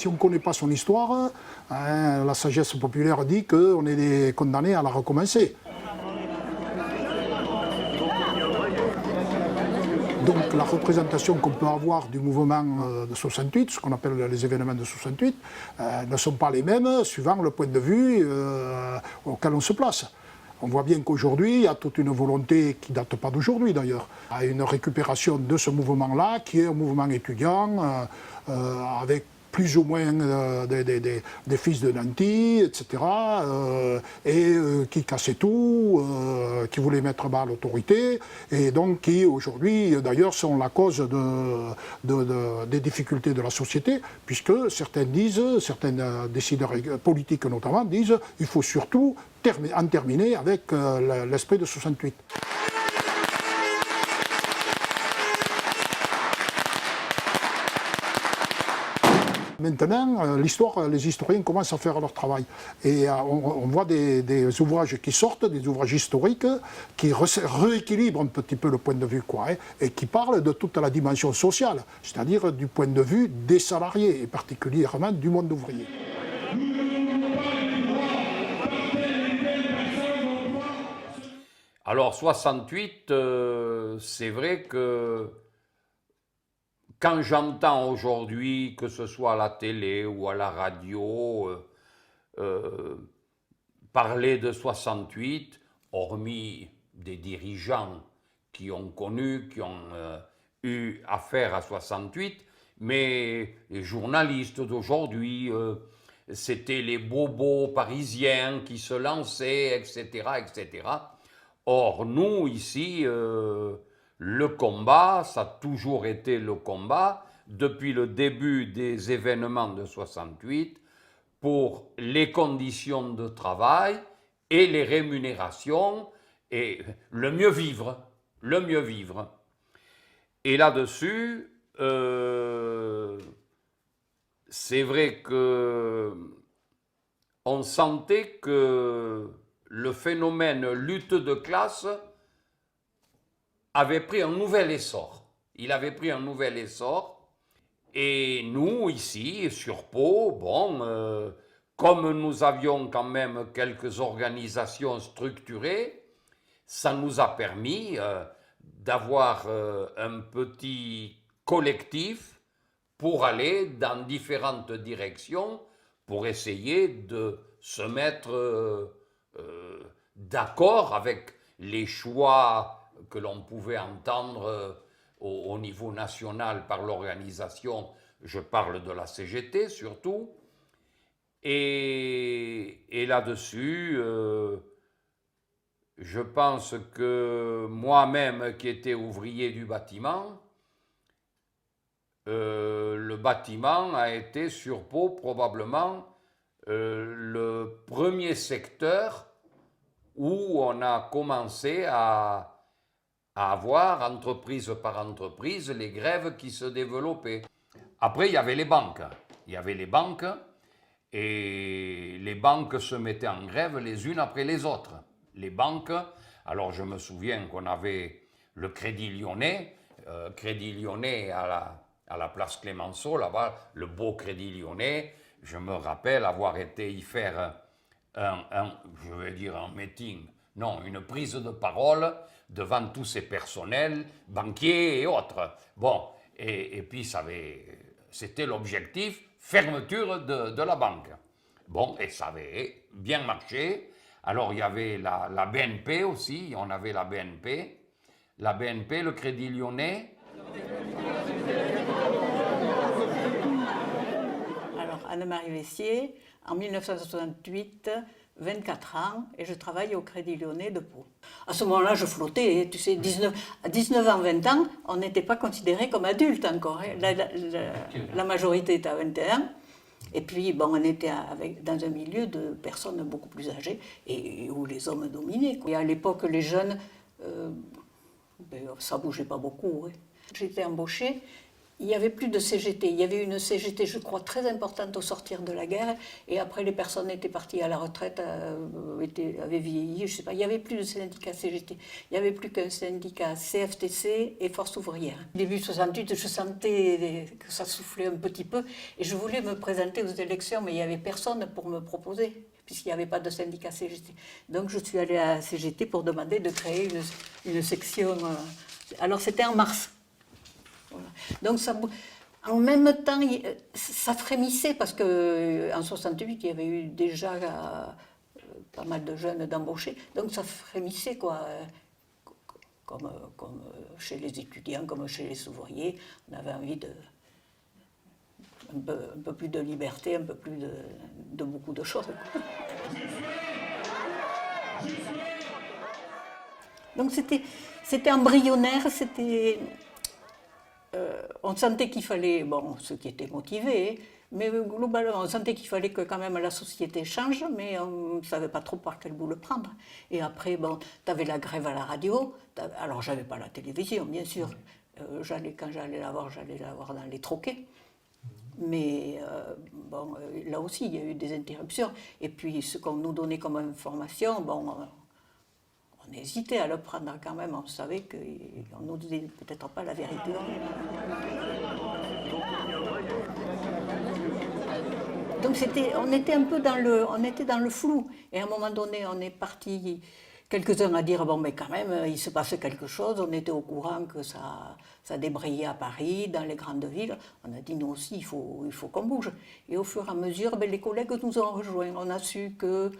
Si on ne connaît pas son histoire, la sagesse populaire dit qu'on est condamné à la recommencer. Donc la représentation qu'on peut avoir du mouvement de 68, ce qu'on appelle les événements de 68, ne sont pas les mêmes suivant le point de vue auquel on se place. On voit bien qu'aujourd'hui, il y a toute une volonté qui ne date pas d'aujourd'hui d'ailleurs, à une récupération de ce mouvement-là, qui est un mouvement étudiant, avec plus ou moins des fils de nantis, etc., qui cassaient tout, qui voulaient mettre bas l'autorité, et donc qui aujourd'hui d'ailleurs sont la cause des difficultés de la société, puisque certains décideurs politiques notamment disent qu'il faut surtout en terminer avec l'esprit de 68. Maintenant, les historiens commencent à faire leur travail. Et on voit des ouvrages qui sortent, des ouvrages historiques, qui rééquilibrent un petit peu le point de vue, et qui parlent de toute la dimension sociale, c'est-à-dire du point de vue des salariés, et particulièrement du monde ouvrier. Alors 68, c'est vrai que quand j'entends aujourd'hui, que ce soit à la télé ou à la radio, parler de 68, hormis des dirigeants qui ont connu, qui ont eu affaire à 68, mais les journalistes d'aujourd'hui, c'était les bobos parisiens qui se lançaient, etc., etc. Or, nous, ici, le combat, ça a toujours été le combat, depuis le début des événements de 68, pour les conditions de travail et les rémunérations et le mieux vivre, le mieux vivre. Et là-dessus, c'est vrai que on sentait que le phénomène lutte de classe avait pris un nouvel essor. Il avait pris un nouvel essor. Et nous, ici, sur Pau, comme nous avions quand même quelques organisations structurées, ça nous a permis d'avoir un petit collectif pour aller dans différentes directions, pour essayer de se mettre d'accord avec les choix que l'on pouvait entendre au niveau national par l'organisation, je parle de la CGT surtout, et là-dessus, je pense que moi-même qui étais ouvrier du bâtiment, le bâtiment a été sur Pau probablement le premier secteur où on a commencé à avoir, entreprise par entreprise, les grèves qui se développaient. Après, il y avait les banques. Il y avait les banques, et les banques se mettaient en grève les unes après les autres. Les banques, alors je me souviens qu'on avait le Crédit Lyonnais à la place Clémenceau, là-bas, le beau Crédit Lyonnais. Je me rappelle avoir été y faire un meeting, non, une prise de parole devant tous ces personnels, banquiers et autres. Bon, et puis c'était l'objectif, fermeture de la banque. Bon, et ça avait bien marché. Alors il y avait la BNP aussi, on avait la BNP, le Crédit Lyonnais. Alors Anne-Marie Vessier, en 1968, 24 ans, et je travaille au Crédit Lyonnais de Pau. À ce moment-là, je flottais, tu sais, à 19 ans, 20 ans, on n'était pas considéré comme adulte encore. La majorité était à 21. Et puis, on était dans un milieu de personnes beaucoup plus âgées et où les hommes dominaient. Et à l'époque, les jeunes, ça bougeait pas beaucoup. J'étais embauchée il n'y avait plus de CGT. Il y avait une CGT, je crois, très importante au sortir de la guerre. Et après, les personnes étaient parties à la retraite, avaient vieilli, je ne sais pas. Il n'y avait plus de syndicat CGT. Il n'y avait plus qu'un syndicat CFTC et Force ouvrière. Début 68, je sentais que ça soufflait un petit peu. Et je voulais me présenter aux élections, mais il n'y avait personne pour me proposer, puisqu'il n'y avait pas de syndicat CGT. Donc je suis allée à la CGT pour demander de créer une section. Alors c'était en mars. Voilà. Donc en même temps, ça frémissait parce qu'en 68, il y avait eu déjà pas mal de jeunes d'embauchés. Donc ça frémissait, quoi. Comme chez les étudiants, comme chez les ouvriers. On avait envie un peu plus de liberté, un peu plus de beaucoup de choses. Donc c'était embryonnaire, on sentait qu'il fallait, bon, ceux qui étaient motivés, mais globalement, on sentait qu'il fallait que quand même la société change, mais on ne savait pas trop par quel bout le prendre. Et après, bon, tu avais la grève à la radio, alors j'avais pas la télévision, bien sûr. Quand j'allais la voir dans les troquets. Mais bon, là aussi, il y a eu des interruptions. Et puis, ce qu'on nous donnait comme information, bon, on hésitait à le prendre quand même. On savait qu'on ne nous disait peut-être pas la vérité. Donc, on était un peu dans le flou. Et à un moment donné, on est parti, quelques-uns à dire, bon, mais quand même, il se passe quelque chose. On était au courant que ça débrayait à Paris, dans les grandes villes. On a dit, nous aussi, il faut qu'on bouge. Et au fur et à mesure, les collègues nous ont rejoints. On a su que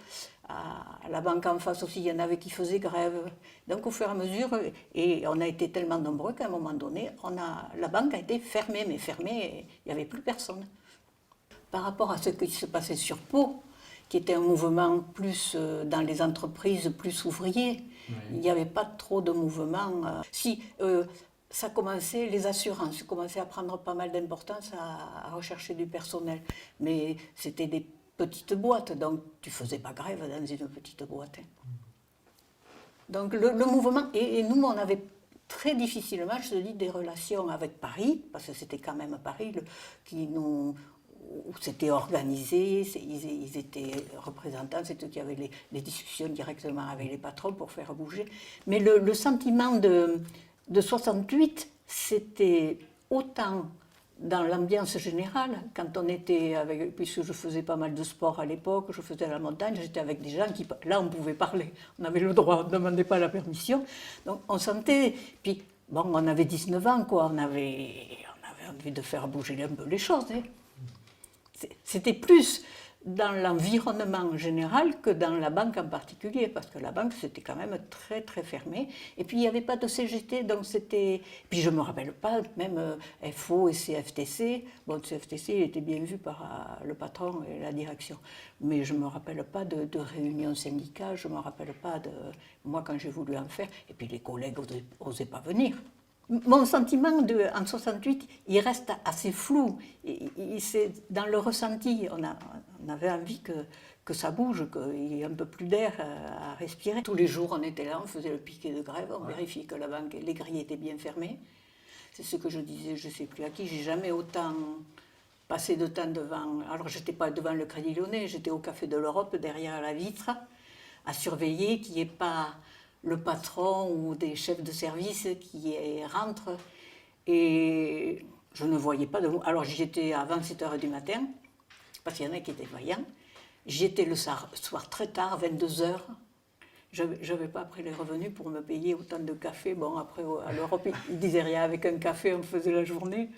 à la banque en face aussi, il y en avait qui faisaient grève. Donc au fur et à mesure, et on a été tellement nombreux qu'à un moment donné, la banque a été fermée, mais fermée, il n'y avait plus personne. Par rapport à ce qui se passait sur Pau, qui était un mouvement plus dans les entreprises, plus ouvrier, il n'y avait pas trop de mouvement. Ça commençait, les assurances commençaient à prendre pas mal d'importance à rechercher du personnel. Mais c'était des petites boîtes, donc tu ne faisais pas grève dans une petite boîte. Donc le mouvement, et nous on avait très difficilement, je te dis, des relations avec Paris, parce que c'était quand même Paris où c'était organisé, ils étaient représentants, c'est eux qui avaient les discussions directement avec les patrons pour faire bouger. Mais le sentiment de 68, c'était autant dans l'ambiance générale, quand on était puisque je faisais pas mal de sport à l'époque, je faisais la montagne, j'étais avec des gens qui, là on pouvait parler, on avait le droit, on ne demandait pas la permission, donc on sentait, puis bon, on avait 19 ans, quoi, on avait envie de faire bouger un peu les choses, hein. C'était plus dans l'environnement général que dans la banque en particulier, parce que la banque c'était quand même très très fermé, et puis il n'y avait pas de CGT, donc c'était... Puis je ne me rappelle pas, même FO et CFTC, bon CFTC il était bien vu par le patron et la direction, mais je ne me rappelle pas de réunion syndicale, je ne me rappelle pas de... Moi quand j'ai voulu en faire, et puis les collègues n'osaient pas venir. Mon sentiment en 68, il reste assez flou. C'est dans le ressenti. On avait envie que ça bouge, qu'il y ait un peu plus d'air à respirer. Tous les jours, on était là, on faisait le piquet de grève, on vérifiait que les grilles étaient bien fermées. C'est ce que je disais, je ne sais plus à qui, j'ai jamais autant passé de temps devant... Alors, je n'étais pas devant le Crédit Lyonnais, j'étais au Café de l'Europe, derrière la vitre, à surveiller qu'il n'y ait pas le patron ou des chefs de service qui rentrent, et je ne voyais pas de mots. Alors j'étais avant 7h du matin, parce qu'il y en a qui étaient vaillants, j'étais le soir très tard, 22h, je n'avais pas pris les revenus pour me payer autant de café. Bon, après à l'Europe, ils ne disaient rien, avec un café on faisait la journée.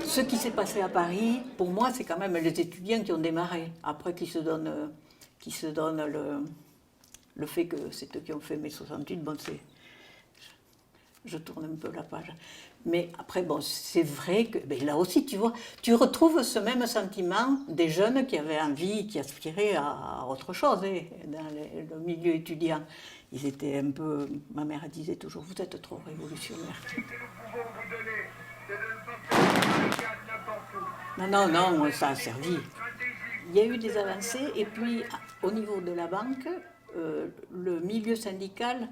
Ce qui s'est passé à Paris, pour moi, c'est quand même les étudiants qui ont démarré. Après, qui se donnent le fait que c'est eux qui ont fait mai 68. Bon, je tourne un peu la page. Mais après, bon, c'est vrai que là aussi, tu vois, tu retrouves ce même sentiment des jeunes qui avaient envie, qui aspiraient à autre chose, hein, dans le milieu étudiant. Ils étaient un peu... Ma mère disait toujours, vous êtes trop révolutionnaire. Non, ça a servi. Il y a eu des avancées, et puis au niveau de la banque, le milieu syndical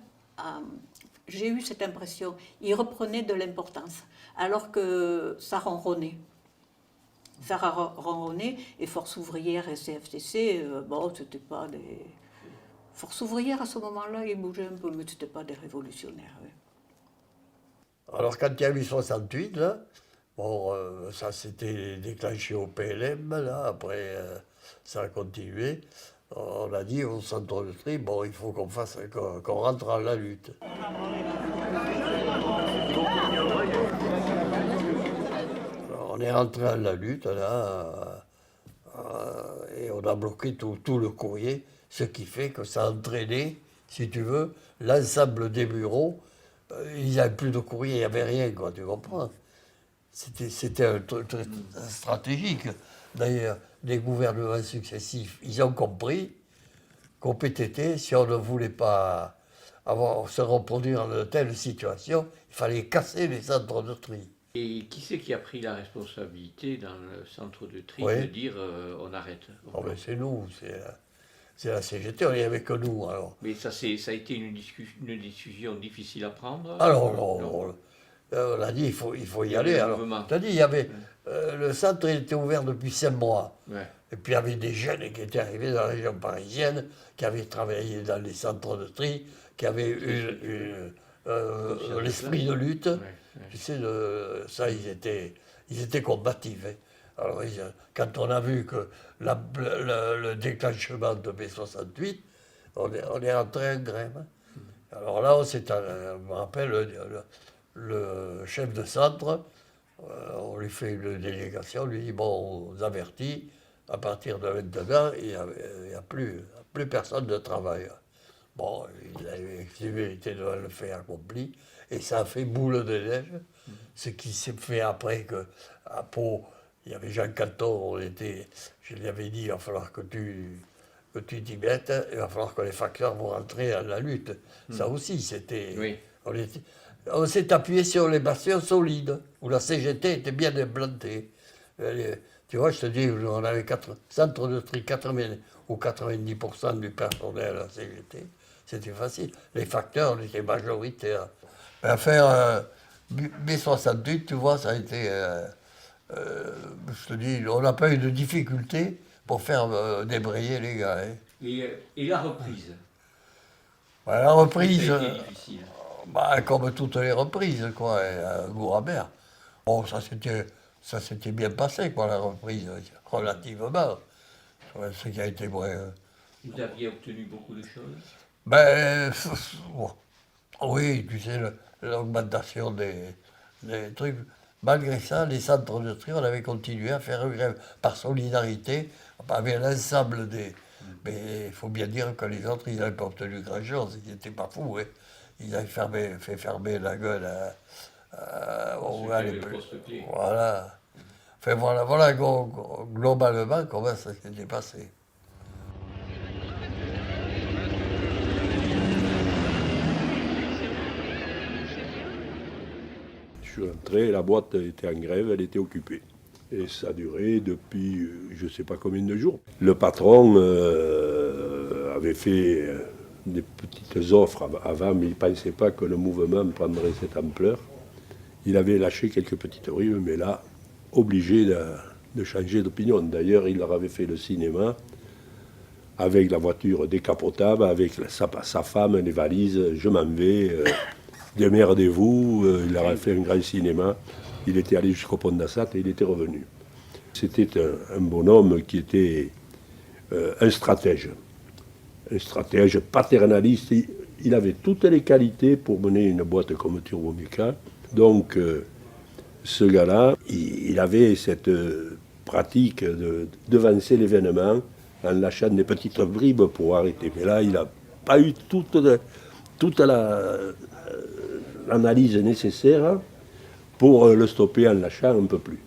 j'ai eu cette impression, il reprenait de l'importance, alors que ça ronronnait. Ça ronronnait, et Force ouvrière et CFTC, bon, c'était pas des... Force ouvrière, à ce moment-là, ils bougeaient un peu, mais c'était pas des révolutionnaires. Oui. Alors quand il y a eu 68, là, bon, ça s'était déclenché au PLM, là, après ça a continué. On a dit au centre de tri, bon, il faut qu'on rentre dans la lutte. Alors, on est rentré dans la lutte, là, et on a bloqué tout le courrier, ce qui fait que ça a entraîné, si tu veux, l'ensemble des bureaux. Il n'y avait plus de courrier, il n'y avait rien, quoi, tu comprends? C'était un truc stratégique. D'ailleurs, les gouvernements successifs, ils ont compris qu'au PTT, si on ne voulait pas se reproduire dans de telles situations, il fallait casser les centres de tri. Et qui c'est qui a pris la responsabilité dans le centre de tri Oui. de dire on arrête? Oh, ben c'est nous, c'est la CGT, on n'y avait que nous. Alors, Mais ça a été une décision difficile à prendre? alors on a dit il faut y aller. Alors, tu as dit, il y avait, le centre il était ouvert depuis 5 mois. Ouais. Et puis il y avait des jeunes qui étaient arrivés dans la région parisienne, qui avaient travaillé dans les centres de tri, qui avaient eu l'esprit de lutte. Ouais. Tu sais, ça, ils étaient combatifs. Hein. Alors, quand on a vu que le déclenchement de mai 68, on est rentré en grève. Hein. Alors là, je me rappelle, le chef de centre, on lui fait une délégation, on lui dit, bon, on vous avertit, à partir de maintenant, il n'y a plus personne de travail. Bon, il avait été devant le fait accompli, et ça a fait boule de neige, ce qui s'est fait après qu'à Pau, il y avait Jean Canton, je lui avais dit, il va falloir que tu t'y mettes, il va falloir que les facteurs vont rentrer à la lutte. Ça aussi, c'était... Oui. On s'est appuyé sur les bastions solides, où la CGT était bien implantée. Tu vois, je te dis, on avait 4 centres de tri, 80 ou 90% du personnel à la CGT. C'était facile. Les facteurs étaient majoritaires. Enfin, mai-68, tu vois, ça a été... je te dis, on n'a pas eu de difficulté pour faire débrayer les gars. Hein. Et la reprise? Bah, la reprise... Ça a été difficile. Bah, comme toutes les reprises, quoi, un goût amer. Bon, ça s'était bien passé, quoi, la reprise, relativement. Ce qui a été vrai. Vous aviez obtenu beaucoup de choses? Ben, oui, tu sais, l'augmentation des trucs. Malgré ça, les centres de tri, on avait continué à faire une grève par solidarité avec l'ensemble des... Mais il faut bien dire que les autres, ils n'avaient pas obtenu grand-chose, ils n'étaient pas fous, hein. Ils avaient fait fermer la gueule à voilà. Enfin voilà globalement comment ça s'était passé. Je suis rentré, la boîte était en grève, elle était occupée. Et ça a duré depuis je ne sais pas combien de jours. Le patron avait fait des petites offres avant, mais il ne pensait pas que le mouvement prendrait cette ampleur. Il avait lâché quelques petites rues, mais là, obligé de changer d'opinion. D'ailleurs, il leur avait fait le cinéma avec la voiture décapotable, avec sa femme, les valises, je m'en vais, démerdez-vous. Il leur a fait un grand cinéma. Il était allé jusqu'au pont d'Assat et il était revenu. C'était un bonhomme qui était un stratège paternaliste. Il avait toutes les qualités pour mener une boîte comme Turboméca. Donc, ce gars-là, il avait cette pratique de devancer l'événement en lâchant des petites bribes pour arrêter. Mais là, il n'a pas eu toute l'analyse nécessaire pour le stopper en lâchant un peu plus.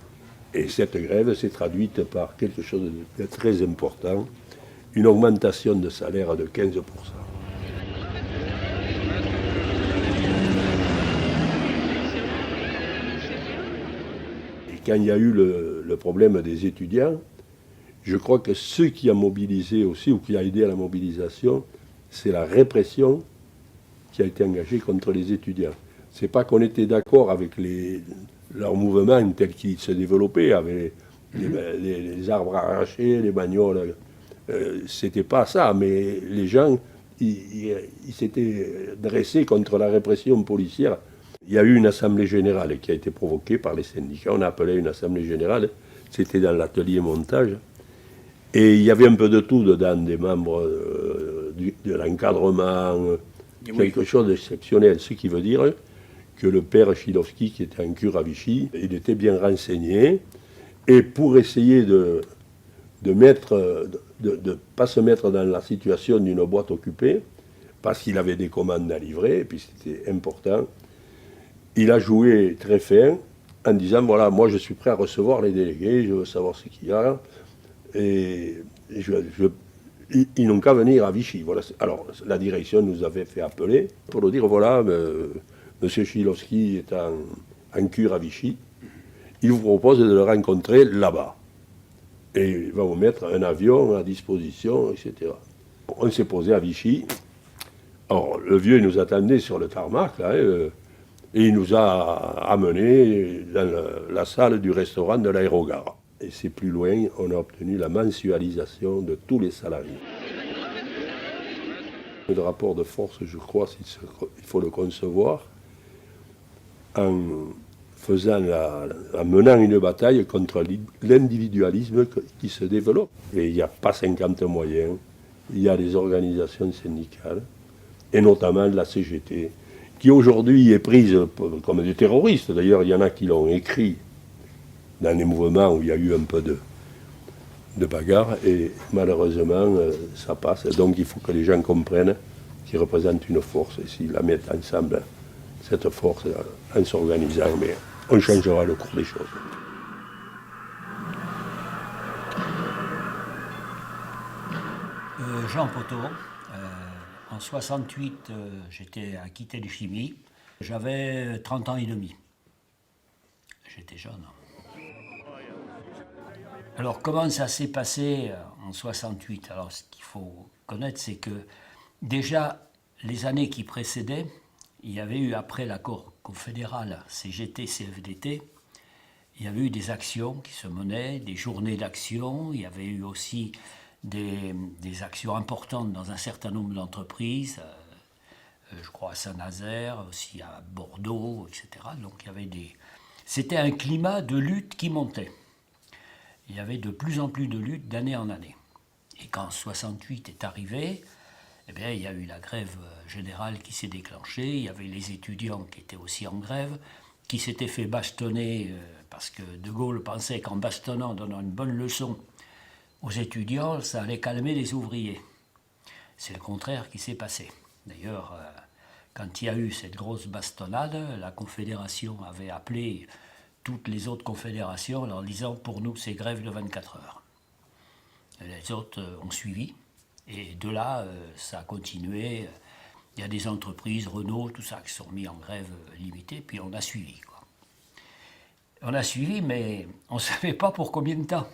Et cette grève s'est traduite par quelque chose de très important, une augmentation de salaire de 15%. Et quand il y a eu le problème des étudiants, je crois que ce qui a mobilisé aussi, ou qui a aidé à la mobilisation, c'est la répression qui a été engagé contre les étudiants. C'est pas qu'on était d'accord avec leur mouvement tel qu'il se développait, avec les arbres arrachés, les bagnoles. C'était pas ça, mais les gens, ils s'étaient dressés contre la répression policière. Il y a eu une assemblée générale qui a été provoquée par les syndicats. On a appelé une assemblée générale. C'était dans l'atelier montage. Et il y avait un peu de tout dedans, des membres de l'encadrement, quelque chose d'exceptionnel. Ce qui veut dire que le père Chilowski, qui était en cure à Vichy, il était bien renseigné. Et pour essayer de pas se mettre dans la situation d'une boîte occupée, parce qu'il avait des commandes à livrer, et puis c'était important, il a joué très fin en disant, voilà, moi je suis prêt à recevoir les délégués, je veux savoir ce qu'il y a, et ils n'ont qu'à venir à Vichy. Voilà. Alors la direction nous avait fait appeler pour nous dire, voilà, M. Chilowski est en cure à Vichy, il vous propose de le rencontrer là-bas. Et il va vous mettre un avion à disposition, etc. On s'est posé à Vichy. Alors, le vieux, il nous attendait sur le tarmac, là, et il nous a amenés dans la salle du restaurant de l'aérogare. Et c'est plus loin, on a obtenu la mensualisation de tous les salariés. Le rapport de force, je crois, il faut le concevoir en menant une bataille contre l'individualisme qui se développe. Et il n'y a pas 50 moyens, il y a des organisations syndicales, et notamment la CGT, qui aujourd'hui est prise comme des terroristes. D'ailleurs, il y en a qui l'ont écrit dans les mouvements où il y a eu un peu de bagarre, et malheureusement, ça passe. Donc il faut que les gens comprennent qu'ils représentent une force, et s'ils la mettent ensemble, cette force, en s'organisant, mais on changera le cours des choses. Jean Poteau, en 68, j'étais acquitté de chimie. J'avais 30 ans et demi. J'étais jeune. Alors, comment ça s'est passé en 68 ? Alors, ce qu'il faut connaître, c'est que déjà, les années qui précédaient, il y avait eu, après l'accord confédéral CGT-CFDT, il y avait eu des actions qui se menaient, des journées d'action, il y avait eu aussi des actions importantes dans un certain nombre d'entreprises, je crois à Saint-Nazaire, aussi à Bordeaux, etc. Donc il y avait c'était un climat de lutte qui montait. Il y avait de plus en plus de luttes d'année en année. Et quand 68 est arrivé, eh bien, il y a eu la grève générale qui s'est déclenchée, il y avait les étudiants qui étaient aussi en grève, qui s'étaient fait bastonner parce que De Gaulle pensait qu'en bastonnant, donnant une bonne leçon aux étudiants, ça allait calmer les ouvriers. C'est le contraire qui s'est passé. D'ailleurs, quand il y a eu cette grosse bastonnade, la Confédération avait appelé toutes les autres confédérations en leur disant « pour nous, c'est grève de 24 heures ». Les autres ont suivi. Et de là, ça a continué. Il y a des entreprises, Renault, tout ça, qui sont mis en grève limitée, puis on a suivi, quoi. On a suivi, mais on ne savait pas pour combien de temps.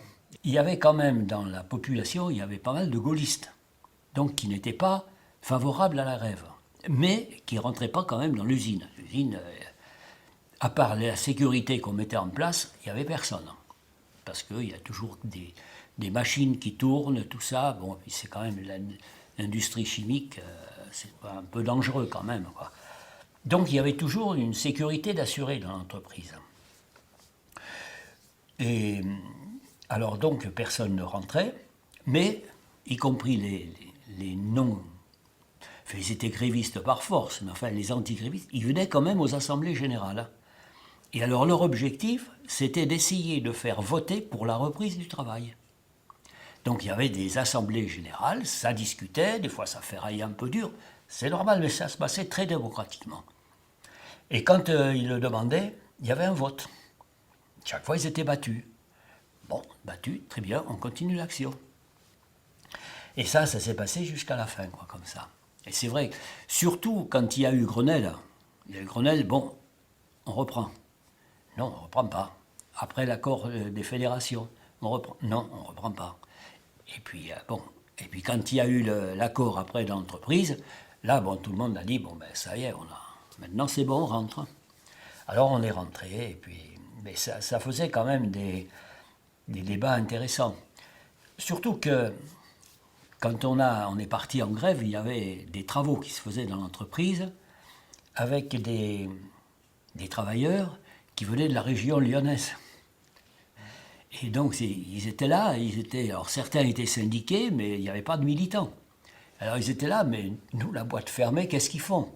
Il y avait quand même, dans la population, il y avait pas mal de gaullistes, donc qui n'étaient pas favorables à la grève, mais qui ne rentraient pas quand même dans l'usine. L'usine, à part la sécurité qu'on mettait en place, il n'y avait personne. Parce qu'il y a toujours des machines qui tournent, tout ça. Bon, c'est quand même l'industrie chimique, c'est un peu dangereux quand même, quoi. Donc il y avait toujours une sécurité d'assurer dans l'entreprise. Et alors donc personne ne rentrait, mais y compris les non... Enfin, ils étaient grévistes par force, mais enfin les anti-grévistes, ils venaient quand même aux assemblées générales. Et alors leur objectif, c'était d'essayer de faire voter pour la reprise du travail. Donc il y avait des assemblées générales, ça discutait, des fois ça ferraillait un peu dur, c'est normal, mais ça se passait très démocratiquement. Et quand ils le demandaient, il y avait un vote. Chaque fois ils étaient battus. Bon, battus, très bien, on continue l'action. Et ça s'est passé jusqu'à la fin, quoi, comme ça. Et c'est vrai, surtout quand il y a eu Grenelle, bon, on reprend. Non, on ne reprend pas. Après l'accord des fédérations, on reprend. Non, on ne reprend pas. Et puis, bon, et puis quand il y a eu l'accord après d'entreprise, Là, bon, tout le monde a dit, bon, ben ça y est, maintenant c'est bon, on rentre. Alors on est rentré, et puis, mais ça faisait quand même des débats intéressants. Surtout que quand on est parti en grève, il y avait des travaux qui se faisaient dans l'entreprise avec des travailleurs qui venaient de la région lyonnaise. Et donc ils étaient là, alors certains étaient syndiqués, mais il n'y avait pas de militants. Alors ils étaient là, mais nous, la boîte fermée, qu'est-ce qu'ils font?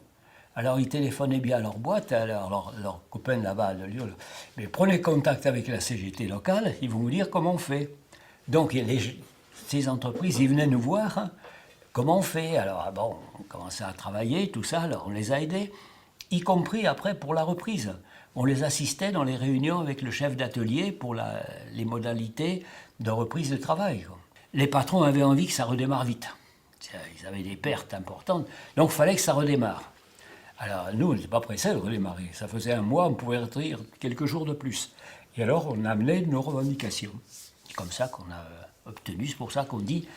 Alors ils téléphonaient bien à leur boîte, alors leurs copains là-bas de Lyon, mais prenez contact avec la CGT locale, ils vont vous dire comment on fait. Donc ces entreprises, ils venaient nous voir, hein, comment on fait. Alors bon, on commençait à travailler, tout ça, alors on les a aidés, y compris après pour la reprise. On les assistait dans les réunions avec le chef d'atelier pour les modalités de reprise de travail, quoi. Les patrons avaient envie que ça redémarre vite. Ils avaient des pertes importantes, donc il fallait que ça redémarre. Alors nous, on n'était pas pressés de redémarrer. Ça faisait un mois, on pouvait retirer quelques jours de plus. Et alors on amenait nos revendications. C'est comme ça qu'on a obtenu, c'est pour ça qu'on dit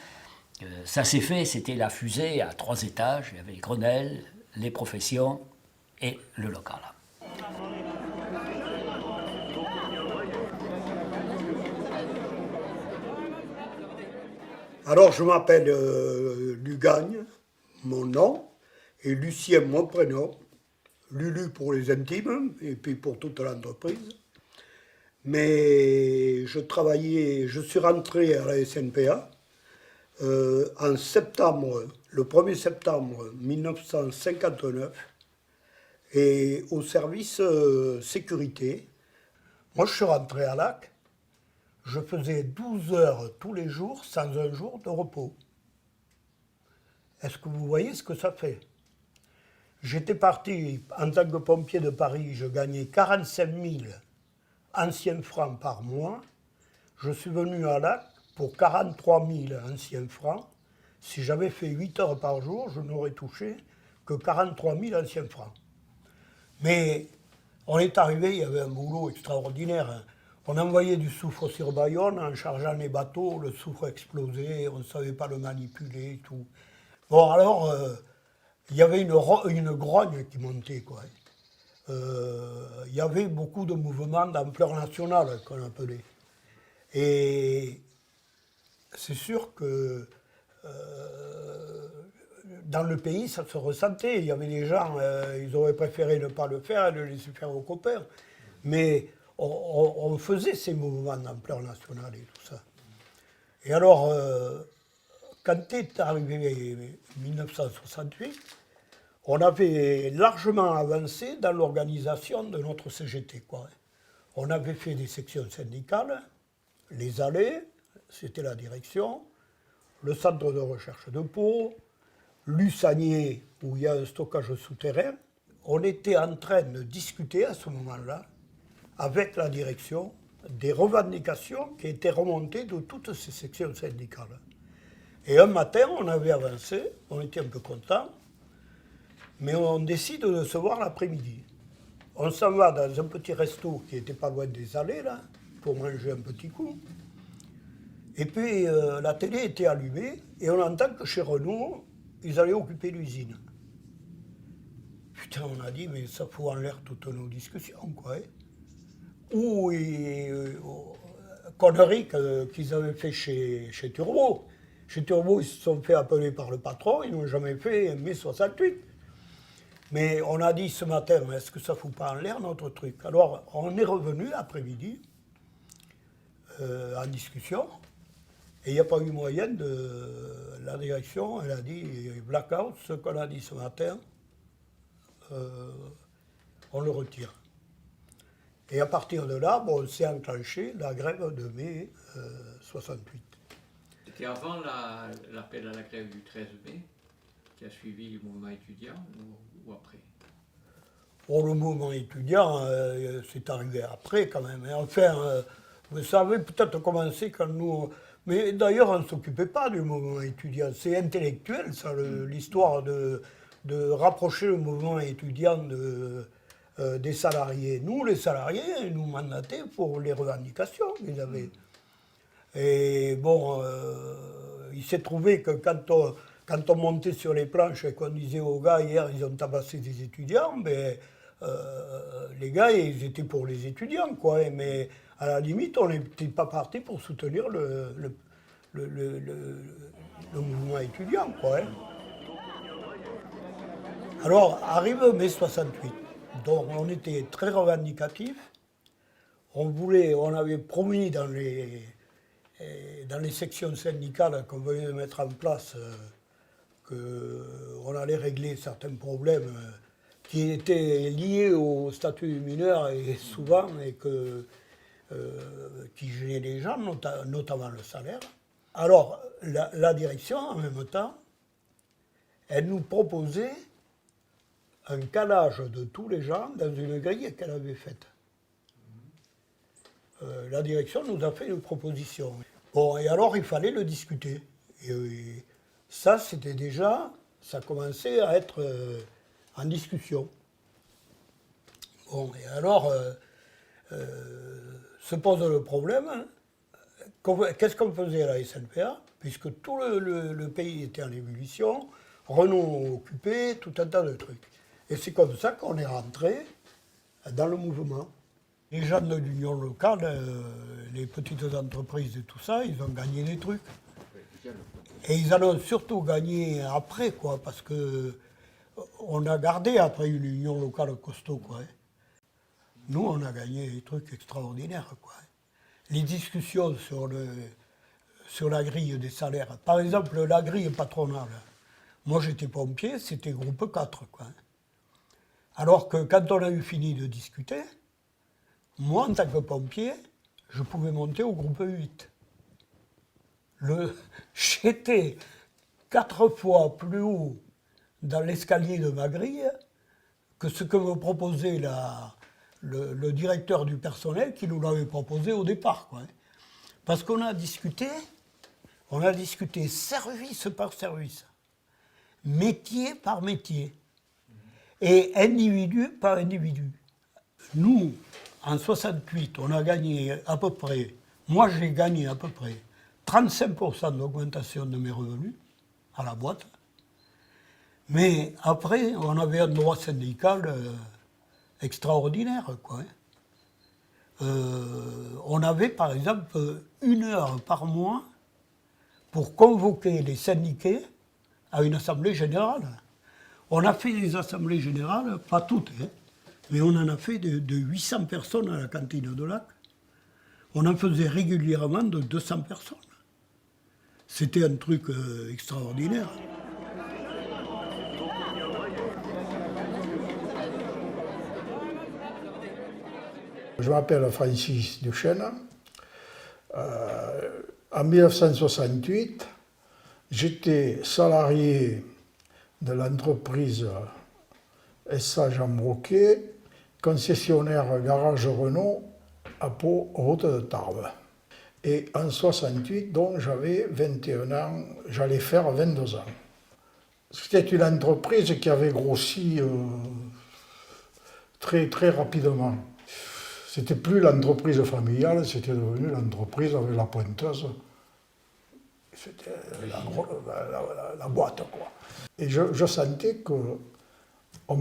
que ça s'est fait, c'était la fusée à 3 étages, il y avait les Grenelles, les professions et le local. Alors, je m'appelle Lugagne, mon nom, et Lucien, mon prénom. Lulu pour les intimes, et puis pour toute l'entreprise. Mais je suis rentré à la SNPA en septembre, le 1er septembre 1959, et au service sécurité. Moi, je suis rentré à Lac. Je faisais 12 heures tous les jours sans un jour de repos. Est-ce que vous voyez ce que ça fait? J'étais parti en tant que pompier de Paris, je gagnais 45 000 anciens francs par mois. Je suis venu à Lac pour 43 000 anciens francs. Si j'avais fait 8 heures par jour, je n'aurais touché que 43 000 anciens francs. Mais on est arrivé, il y avait un boulot extraordinaire. On envoyait du soufre sur Bayonne en chargeant les bateaux, le soufre explosait, on ne savait pas le manipuler et tout. Bon, alors, il y avait une grogne qui montait, quoi. Il y avait beaucoup de mouvements d'ampleur nationale, qu'on appelait. Et c'est sûr que dans le pays, ça se ressentait. Il y avait des gens, ils auraient préféré ne pas le faire et le laisser faire aux copains. Mais on faisait ces mouvements d'ampleur nationale et tout ça. Et alors, quand est arrivé 1968, on avait largement avancé dans l'organisation de notre CGT, quoi. On avait fait des sections syndicales, les allées, c'était la direction, le centre de recherche de Pau, Lussagné, où il y a un stockage souterrain. On était en train de discuter à ce moment-là, avec la direction, des revendications qui étaient remontées de toutes ces sections syndicales. Et un matin, on avait avancé, on était un peu contents, mais on décide de se voir l'après-midi. On s'en va dans un petit resto qui n'était pas loin des allées, là, pour manger un petit coup. Et puis, la télé était allumée, et on entend que chez Renault, ils allaient occuper l'usine. Putain, on a dit, mais ça fout en l'air toutes nos discussions, quoi. Hein. Ou conneries qu'ils avaient fait chez Turbo. Chez Turbo, ils se sont fait appeler par le patron, ils n'ont jamais fait mai 68. Mais on a dit ce matin, est-ce que ça ne fout pas en l'air notre truc? Alors, on est revenu l'après-midi en discussion, et il n'y a pas eu moyen de... La direction, elle a dit, blackout, ce qu'on a dit ce matin, on le retire. Et à partir de là, bon, on s'est enclenché la grève de mai 68. C'était avant l'appel à la grève du 13 mai qui a suivi le mouvement étudiant ou après? Pour le mouvement étudiant, c'est arrivé après quand même. Et enfin, vous savez, peut-être commencé quand nous... Mais d'ailleurs, on ne s'occupait pas du mouvement étudiant. C'est intellectuel, ça, l'histoire de rapprocher le mouvement étudiant des salariés. Nous, les salariés, ils nous mandataient pour les revendications qu'ils avaient. Et bon, il s'est trouvé que quand quand on montait sur les planches et qu'on disait aux gars, hier, ils ont tabassé des étudiants, ben, les gars, ils étaient pour les étudiants, quoi. Mais à la limite, on n'était pas parti pour soutenir le mouvement étudiant, quoi. Alors, arrive mai 68. Donc, on était très revendicatifs. On avait promis dans les sections syndicales qu'on venait de mettre en place qu'on allait régler certains problèmes qui étaient liés au statut du mineur et souvent qui gênaient les gens, notamment le salaire. Alors, la direction, en même temps, elle nous proposait un calage de tous les gens dans une grille qu'elle avait faite. La direction nous a fait une proposition. Bon, et alors il fallait le discuter. Et ça, c'était déjà, ça commençait à être en discussion. Bon, et alors, se pose le problème, hein, qu'est-ce qu'on faisait à la SNPA, puisque tout le pays était en ébullition, Renault occupé, tout un tas de trucs. Et c'est comme ça qu'on est rentré dans le mouvement. Les gens de l'union locale, les petites entreprises et tout ça, ils ont gagné des trucs. Et ils en ont surtout gagné après, quoi, parce qu'on a gardé après une union locale costaud, quoi. Nous, on a gagné des trucs extraordinaires, quoi. Les discussions sur la grille des salaires. Par exemple, la grille patronale. Moi, j'étais pompier, c'était groupe 4, quoi. Alors que quand on a eu fini de discuter, moi, en tant que pompier, je pouvais monter au groupe 8. J'étais 4 fois plus haut dans l'escalier de ma grille que ce que me proposait le directeur du personnel qui nous l'avait proposé au départ, quoi. Parce qu'on a discuté service par service, métier par métier, et individu par individu. Nous, en 68, on a gagné à peu près, moi j'ai gagné à peu près 35% d'augmentation de mes revenus à la boîte. Mais après, on avait un droit syndical extraordinaire, quoi. On avait par exemple 1 heure par mois pour convoquer les syndiqués à une assemblée générale. On a fait des assemblées générales, pas toutes, hein, mais on en a fait de 800 personnes à la cantine de Lac. On en faisait régulièrement de 200 personnes. C'était un truc extraordinaire. Je m'appelle Francis Duchesne. En 1968, j'étais salarié de l'entreprise SA Jean Broquet, concessionnaire garage Renault à Pau, route de Tarbes. Et en 68, donc j'avais 21 ans, j'allais faire 22 ans. C'était une entreprise qui avait grossi très, très rapidement. C'était plus l'entreprise familiale, c'était devenu l'entreprise avec la pointeuse. C'était la boîte, quoi. Et je sentais qu'on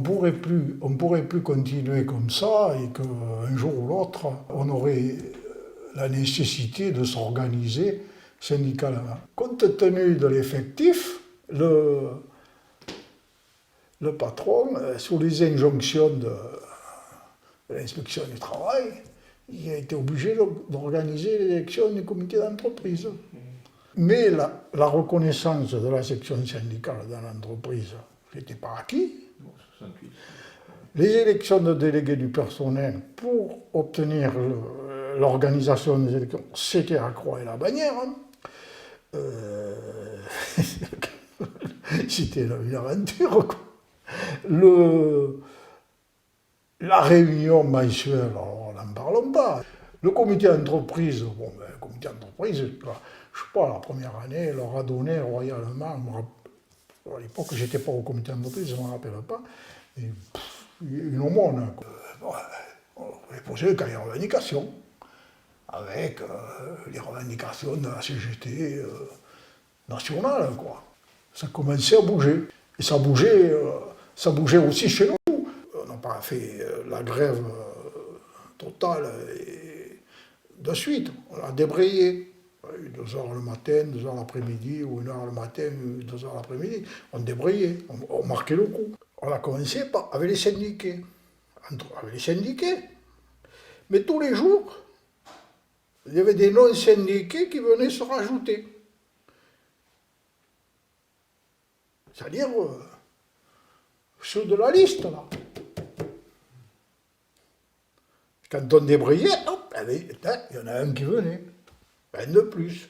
pourrait plus continuer comme ça et qu'un jour ou l'autre, on aurait la nécessité de s'organiser syndicalement. Compte tenu de l'effectif, le patron, sous les injonctions de l'inspection du travail, il a été obligé d'organiser l'élection du comité d'entreprise. Mais la reconnaissance de la section syndicale dans l'entreprise n'était pas acquis. Les élections de délégués du personnel pour obtenir l'organisation des élections, c'était à Croix et la Bannière. C'était une aventure, quoi. La réunion mensuelle, alors, n'en parlons pas. Le comité d'entreprise, le comité d'entreprise, je ne sais pas, la première année, leur a donné royalement, à l'époque, je n'étais pas au comité d'entreprise, je ne me rappelle pas, et, une aumône. On avait posé le cahier de revendications, avec les revendications de la CGT nationale, quoi. Ça commençait à bouger. Et ça bougeait aussi chez nous. On n'a pas fait la grève totale et de suite. On a débrayé. 2 heures le matin, 2 heures l'après-midi, ou 1 heure le matin, 2 heures l'après-midi. On débrayait, on marquait le coup. On a commencé avec les syndiqués. Avec les syndiqués. Mais tous les jours, il y avait des non-syndiqués qui venaient se rajouter. C'est-à-dire ceux de la liste, là. Quand on débrayait, hop, il y en a un qui venait. Un de plus.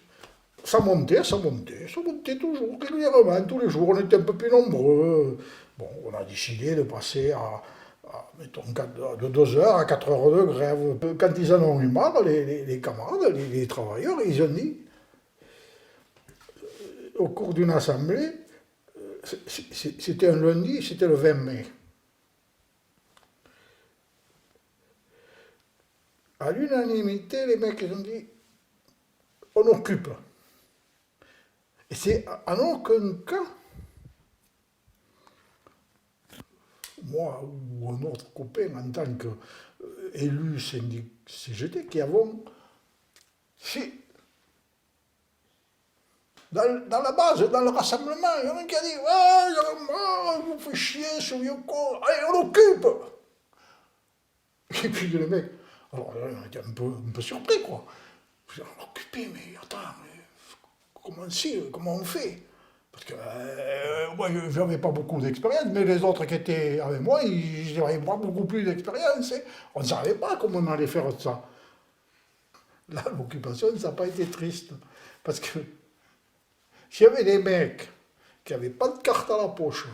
Ça montait toujours, régulièrement, tous les jours. On était un peu plus nombreux. Bon, on a décidé de passer mettons, de 2 heures à 4 heures de grève. Quand ils en ont eu marre, les camarades, les travailleurs, ils ont dit, au cours d'une assemblée, c'était un lundi, c'était le 20 mai. À l'unanimité, les mecs ils ont dit, on occupe. Et c'est en aucun cas, moi ou un autre copain en tant qu'élu CGT, qui avons fait, dans la base, dans le rassemblement, il y en a qui a dit, ah, vous faites chier ce vieux con, allez, on occupe. Et puis les mecs, alors on était un peu surpris, quoi. On occupé, mais attends, comment on fait? Parce que moi, je n'avais pas beaucoup d'expérience, mais les autres qui étaient avec moi, ils n'avaient pas beaucoup plus d'expérience. On ne savait pas comment on allait faire ça. Là, l'occupation, ça n'a pas été triste. Parce que s'il y avait des mecs qui n'avaient pas de carte à la poche,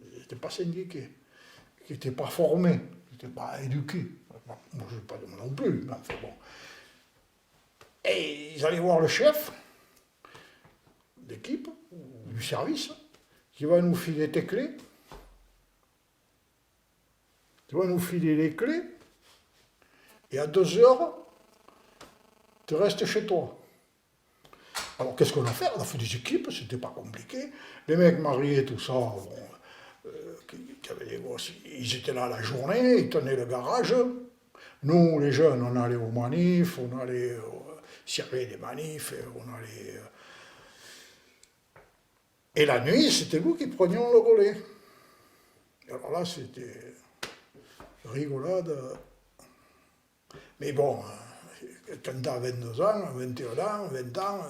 ils n'étaient pas syndiqués, qui n'étaient pas formés, qui n'étaient pas éduqués. Moi, je ne vais pas dire non plus, mais enfin bon. Et ils allaient voir le chef d'équipe, ou du service, qui va nous filer tes clés. Tu vas nous filer les clés, et à 2 heures, tu restes chez toi. Alors qu'est-ce qu'on a fait? On a fait des équipes, c'était pas compliqué. Les mecs mariés, tout ça, bon, qui avaient des gosses, ils étaient là la journée, ils tenaient le garage. Nous, les jeunes, on allait aux manifs, on allait s'il y avait des manifs, on allait... Et la nuit, c'était nous qui prenions le relais. Alors là, c'était rigolade. Mais bon, quand tu as 22 ans, 21 ans, 20 ans,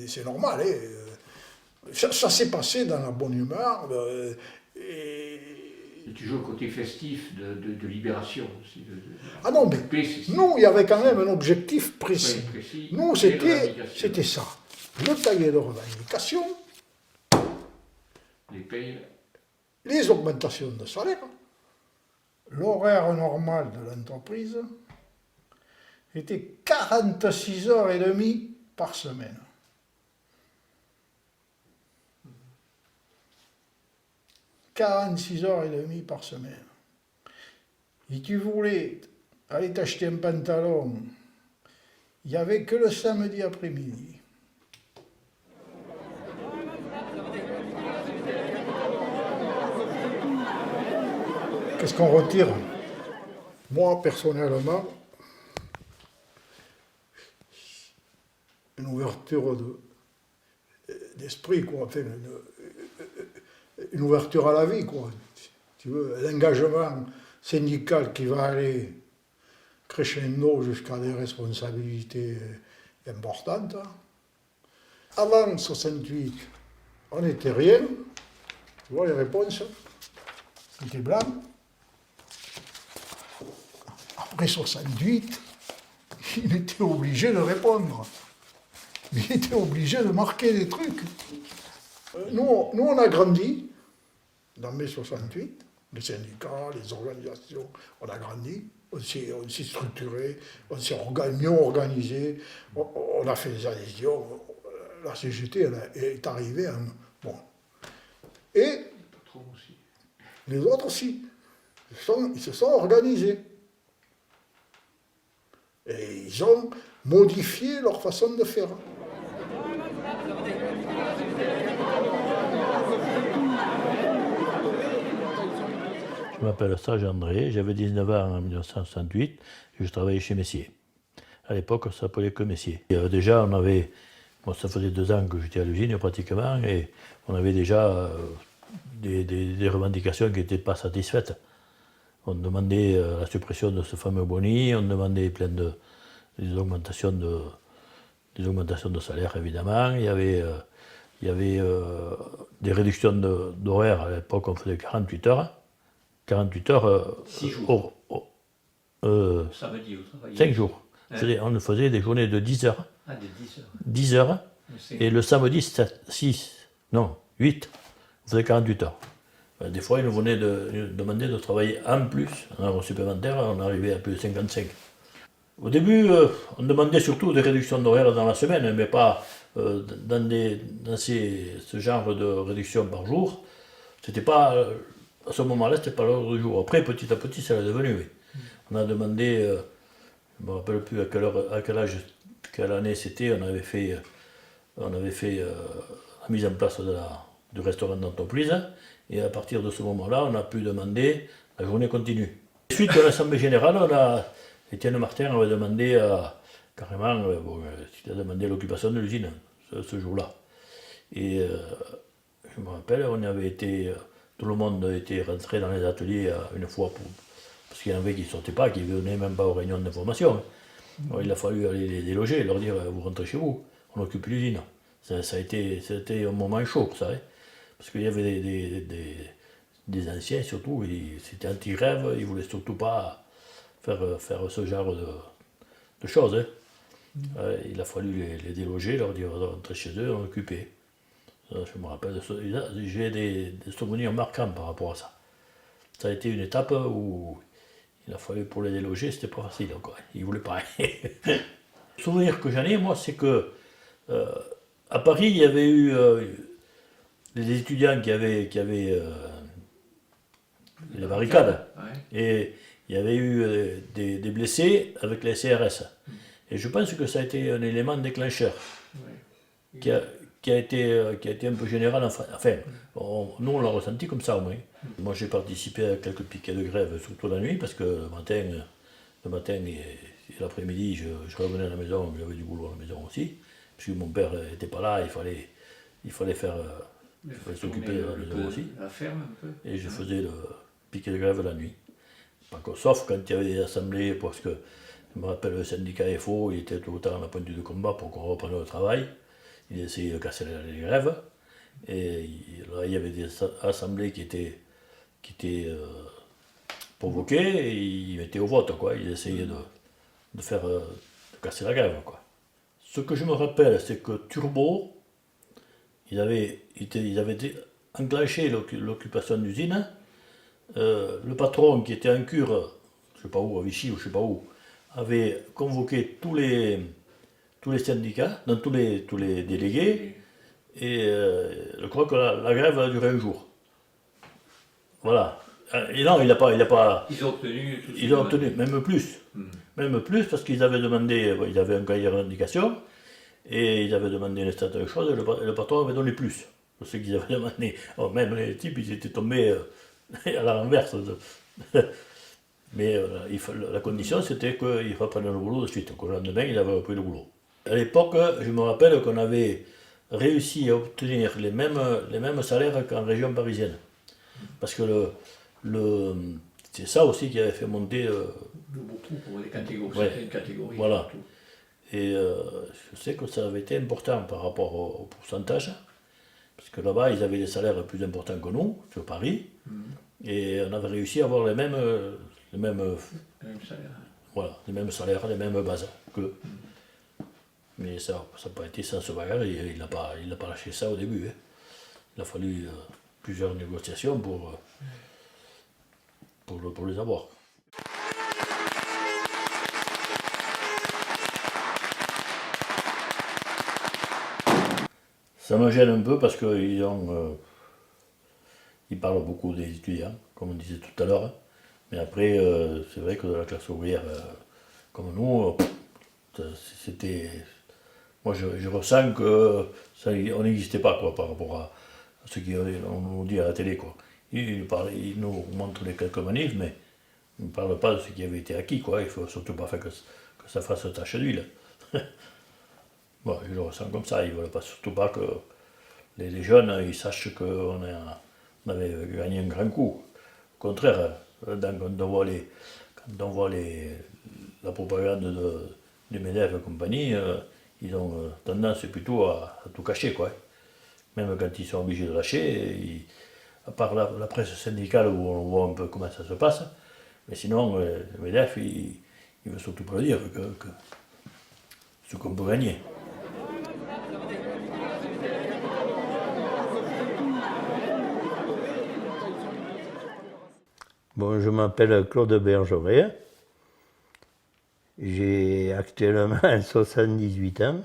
c'est normal. Ça s'est passé dans la bonne humeur. C'est toujours le côté festif de libération aussi. Ah non, mais nous, il y avait quand même un objectif précis. Oui, précis. Nous, c'était ça. Le cahier de revendication, les payes, les augmentations de salaire, l'horaire normal de l'entreprise était 46h30 par semaine. « 46h30 par semaine. Si tu voulais aller t'acheter un pantalon, il n'y avait que le samedi après-midi. Qu'est-ce qu'on retire? Moi, personnellement, une ouverture d'esprit, quoi, enfin, une ouverture à la vie, quoi. Tu veux, l'engagement syndical qui va aller crescendo jusqu'à des responsabilités importantes. Avant 68, on n'était rien. Tu vois les réponses? On était blanc. Après 68, il était obligé de répondre. Il était obligé de marquer des trucs. Nous, on a grandi dans mai 68, les syndicats, les organisations, on a grandi, on s'est structuré, on s'est mieux organisé, on a fait des adhésions, la CGT elle est arrivée à bon. Et les autres aussi, ils se sont organisés. Et ils ont modifié leur façon de faire. Je m'appelle Sage André, j'avais 19 ans en 1968 et je travaillais chez Messier. À l'époque, ça s'appelait que Messier. Et, déjà, on avait, moi ça faisait 2 ans que j'étais à l'usine pratiquement, et on avait déjà des revendications qui n'étaient pas satisfaites. On demandait la suppression de ce fameux boni, on demandait des augmentations de salaire évidemment. Il y avait des réductions d'horaire. À l'époque, on faisait 48 heures. 48 heures 6 jours. Samedi, vous travaillez 5 jours. On faisait des journées de 10 heures. Ah, de 10 heures. 10 heures. Et le samedi, 8, on faisait 48 heures. Des fois, ils nous venaient nous demander de travailler en plus, en heure supplémentaire, on arrivait à plus de 55. Au début, on demandait surtout des réductions d'horaire dans la semaine, mais pas dans ce genre de réduction par jour. C'était pas, à ce moment-là, c'était pas l'ordre du jour. Après, petit à petit, ça l'est devenu. Oui. On a demandé, je ne me rappelle plus à quelle année c'était, on avait fait la mise en place du restaurant d'entreprise. Et à partir de ce moment-là, on a pu demander la journée continue. Suite de l'Assemblée générale, Étienne Martin avait demandé carrément, il a demandé l'occupation de l'usine ce jour-là. Et je me rappelle, tout le monde était rentré dans les ateliers une fois, parce qu'il y en avait qui ne sortaient pas, qui ne venaient même pas aux réunions d'information. Alors, il a fallu aller les déloger, leur dire vous rentrez chez vous, on occupe l'usine. C'était un moment chaud, ça. Parce qu'il y avait des anciens, surtout, c'était anti-grève, ils ne voulaient surtout pas faire ce genre de choses. Il a fallu les déloger, leur dire de rentrer chez eux, on occupait. Je me rappelle, j'ai des souvenirs marquants par rapport à ça. Ça a été une étape où il a fallu pour les déloger, c'était pas facile encore. Ils ne voulaient pas. Le souvenir que j'en ai, moi, c'est que à Paris, il y avait eu des étudiants qui avaient les barricades. Ouais. Et il y avait eu des blessés avec les CRS. Et je pense que ça a été un élément déclencheur. Ouais. Qui a été un peu général. Enfin, nous, on l'a ressenti comme ça au moins. Moi, j'ai participé à quelques piquets de grève, surtout la nuit, parce que le matin et l'après-midi, je revenais à la maison, j'avais du boulot à la maison aussi. Parce que mon père n'était pas là, il fallait s'occuper de la maison aussi. La ferme un peu. Et je faisais le piquet de grève la nuit. Sauf quand il y avait des assemblées, parce que je me rappelle le syndicat FO, il était tout le temps à la pointe du combat pour qu'on reprenne le travail. Il essayait de casser les grèves. Et là, il y avait des assemblées qui étaient provoquées et ils mettaient au vote, quoi. Ils essayaient de casser la grève, quoi. Ce que je me rappelle, c'est que Turbo, ils avaient enclenché l'occupation d'usine. Le patron qui était en cure, je ne sais pas où, à Vichy ou je ne sais pas où, avait convoqué tous les syndicats, dans tous les délégués, et je crois que la grève a duré un jour. Voilà. Et non, il n'a pas. Ils ont obtenu. Ils ont obtenu, même plus. Même plus, parce qu'ils avaient demandé, ils avaient un cahier de revendication, et ils avaient demandé un certain chose, et le patron avait donné plus de ce qu'ils avaient demandé. Alors, même les types, ils étaient tombés à la renverse. Mais la condition, c'était qu'ils reprennent le boulot de suite. Le lendemain, ils avaient repris le boulot. À l'époque, je me rappelle qu'on avait réussi à obtenir les mêmes salaires qu'en région parisienne. Parce que c'est ça aussi qui avait fait monter... beaucoup pour les catégories, ouais, certaines catégories. Voilà. Et je sais que ça avait été important par rapport au pourcentage. Parce que là-bas, ils avaient des salaires plus importants que nous, sur Paris. Et on avait réussi à avoir les mêmes salaires. Voilà, les mêmes salaires, les mêmes bases qu'eux. Mais ça n'a pas été sans se bagarre, il n'a pas lâché ça au début. Hein. Il a fallu plusieurs négociations pour les avoir. Ça me gêne un peu parce qu'ils parlent beaucoup des étudiants, comme on disait tout à l'heure. Mais après, c'est vrai que de la classe ouvrière comme nous, c'était... Moi, je ressens que on n'existait pas, quoi, par rapport à ce qu'on nous dit à la télé, quoi. il nous montre les quelques manifs, mais il ne parle pas de ce qui avait été acquis, quoi. Il ne faut surtout pas faire que ça fasse tache d'huile. Bon, je le ressens comme ça, ils ne veulent pas, surtout pas que les jeunes ils sachent qu'on avait gagné un grand coup. Au contraire, quand on voit la propagande du MEDEF et compagnie, ils ont tendance plutôt à tout cacher, quoi. Même quand ils sont obligés de lâcher, à part la presse syndicale où on voit un peu comment ça se passe, mais sinon, le MEDEF, il ne veut surtout pas le dire que ce qu'on peut gagner. Bon, je m'appelle Claude Bergeret. J'ai actuellement 78 ans.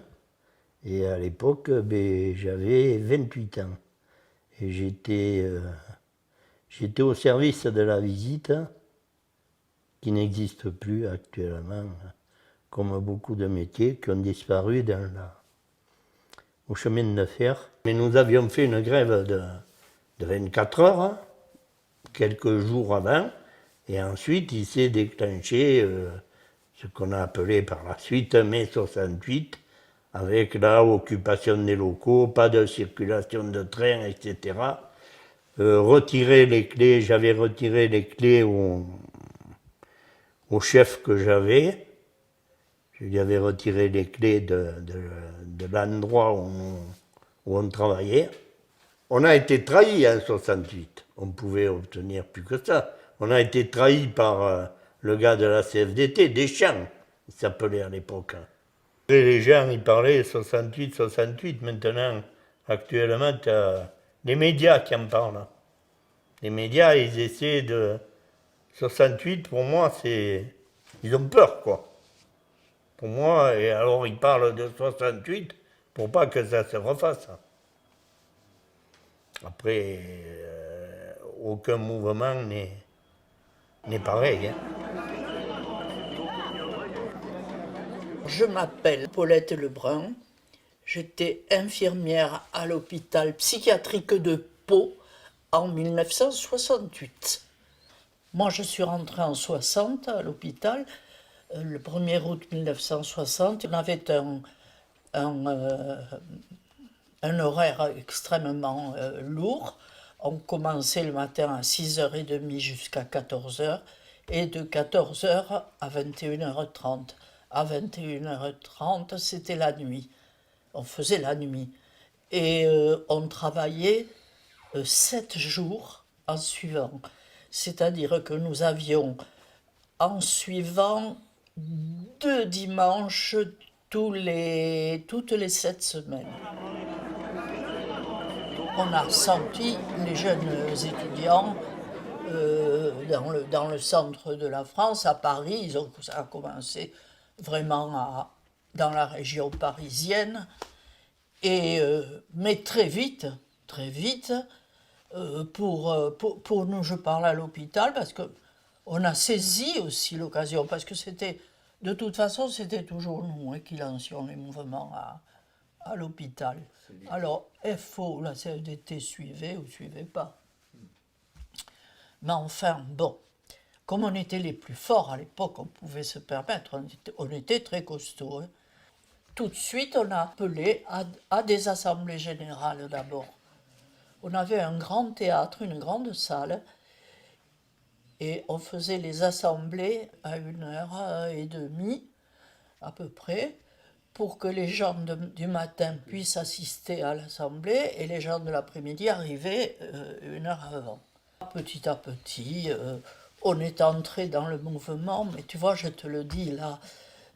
Et à l'époque, j'avais 28 ans. Et j'étais au service de la visite, qui n'existe plus actuellement, comme beaucoup de métiers qui ont disparu au chemin de fer. Mais nous avions fait une grève de 24 heures, quelques jours avant, et ensuite il s'est déclenché ce qu'on a appelé par la suite mai 68, avec la occupation des locaux, pas de circulation de train, etc. Retirer les clés, j'avais retiré les clés au chef que j'avais. Je lui avais retiré les clés de l'endroit où on travaillait. On a été trahis en 68. On pouvait obtenir plus que ça. On a été trahis par le gars de la CFDT, Deschamps, il s'appelait à l'époque. Et les gens, ils parlaient 68, 68. Maintenant, actuellement, tu as les médias qui en parlent. Les médias, ils essaient de... 68, pour moi, c'est... Ils ont peur, quoi. Pour moi, et alors ils parlent de 68 pour pas que ça se refasse. Après, aucun mouvement n'est pareil. Hein. Je m'appelle Paulette Lebrun. J'étais infirmière à l'hôpital psychiatrique de Pau en 1968. Moi, je suis rentrée en 60 à l'hôpital. Le 1er août 1960, on avait un horaire extrêmement lourd. On commençait le matin à 6h30 jusqu'à 14h et de 14h à 21h30. À 21h30, c'était la nuit. On faisait la nuit. Et on travaillait 7 jours en suivant. C'est-à-dire que nous avions, en suivant, 2 dimanches toutes les 7 semaines. On a senti les jeunes étudiants dans le centre de la France, à Paris. Ça a commencé vraiment dans la région parisienne. Mais très vite, pour nous, je parle à l'hôpital, parce qu'on a saisi aussi l'occasion, parce que de toute façon, c'était toujours nous qui lancions les mouvements à l'hôpital. Alors, FO, la CFDT suivait ou suivait pas. Mais enfin, bon, comme on était les plus forts à l'époque, on pouvait se permettre, on était très costauds. Hein. Tout de suite, on a appelé à des assemblées générales d'abord. On avait un grand théâtre, une grande salle, et on faisait les assemblées à 1h30 à peu près, pour que les gens du matin puissent assister à l'assemblée et les gens de l'après-midi arrivaient 1 heure avant. Petit à petit, on est entré dans le mouvement, mais tu vois, je te le dis là,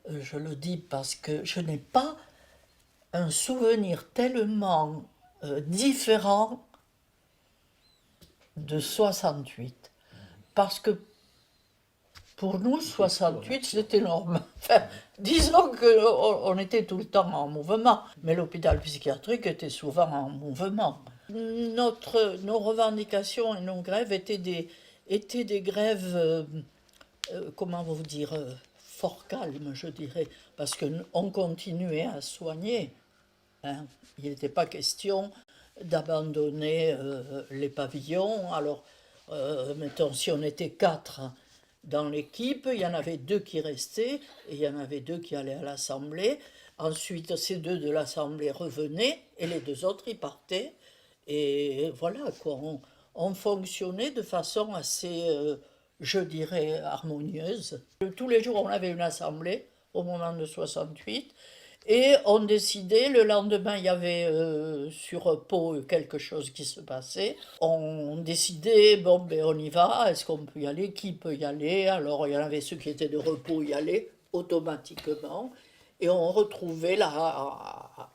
je le dis parce que je n'ai pas un souvenir tellement différent de 68. Parce que pour nous, 68, c'était normal. Enfin, disons qu'on était tout le temps en mouvement, mais l'hôpital psychiatrique était souvent en mouvement. Nos revendications et nos grèves étaient des grèves, comment vous dire, fort calmes, je dirais, parce qu'on continuait à soigner. Hein. Il n'était pas question d'abandonner les pavillons. Alors, mettons, si on était 4 dans l'équipe, il y en avait 2 qui restaient et il y en avait 2 qui allaient à l'Assemblée. Ensuite, ces 2 de l'Assemblée revenaient et les 2 autres, ils partaient. Et voilà, quoi, on fonctionnait de façon assez, je dirais, harmonieuse. Tous les jours, on avait une assemblée au moment de 68 et on décidait, le lendemain, il y avait sur Pau quelque chose qui se passait. On décidait, bon, ben on y va, est-ce qu'on peut y aller, qui peut y aller? Alors, il y en avait ceux qui étaient de repos y allaient automatiquement. Et on retrouvait là,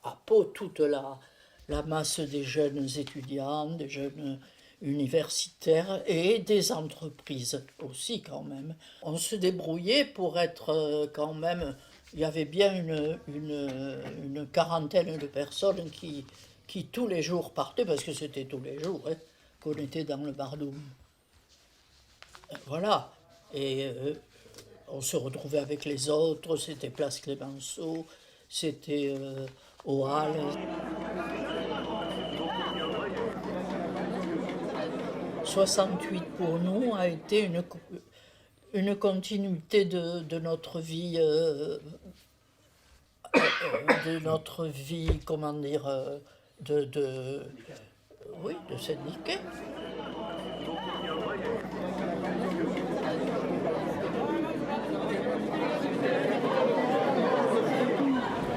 à Pau toute la masse des jeunes étudiants, des jeunes universitaires et des entreprises aussi quand même. On se débrouillait pour être quand même... Il y avait bien une quarantaine de personnes qui tous les jours partaient, parce que c'était tous les jours qu'on était dans le Bardoum. Voilà. Et on se retrouvait avec les autres, c'était Place Clémenceau, c'était aux Halles. 68 pour nous a été une continuité de notre vie, comment dire, oui, de syndiqués.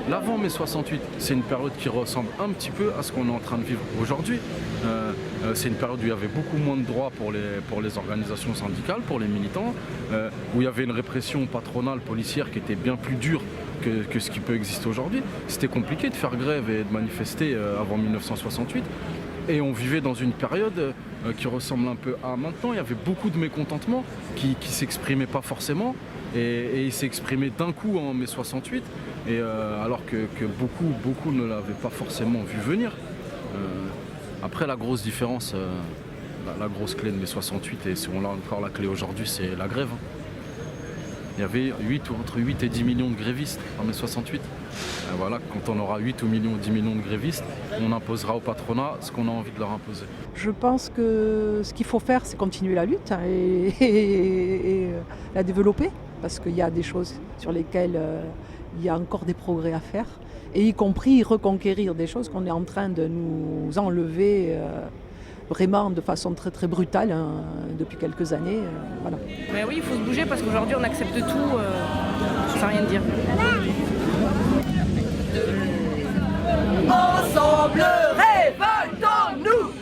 L'avant mai 68, c'est une période qui ressemble un petit peu à ce qu'on est en train de vivre aujourd'hui. C'est une période où il y avait beaucoup moins de droits pour les organisations syndicales, pour les militants, où il y avait une répression patronale, policière qui était bien plus dure que ce qui peut exister aujourd'hui. C'était compliqué de faire grève et de manifester avant 1968. Et on vivait dans une période qui ressemble un peu à maintenant. Il y avait beaucoup de mécontentement qui ne s'exprimaient pas forcément. Et il s'est exprimé d'un coup en mai 68, et alors que beaucoup ne l'avaient pas forcément vu venir. Après, la grosse différence, la grosse clé de mai 68, et si on a encore la clé aujourd'hui, c'est la grève. Il y avait entre 8 et 10 millions de grévistes en mai 68. Voilà, quand on aura 8 ou 10 millions de grévistes, on imposera au patronat ce qu'on a envie de leur imposer. Je pense que ce qu'il faut faire, c'est continuer la lutte et la développer, parce qu'il y a des choses sur lesquelles il y a encore des progrès à faire, et y compris reconquérir des choses qu'on est en train de nous enlever vraiment de façon très très brutale depuis quelques années. Voilà. Mais oui, il faut se bouger parce qu'aujourd'hui on accepte tout sans rien dire. Ensemble, révoltons-nous!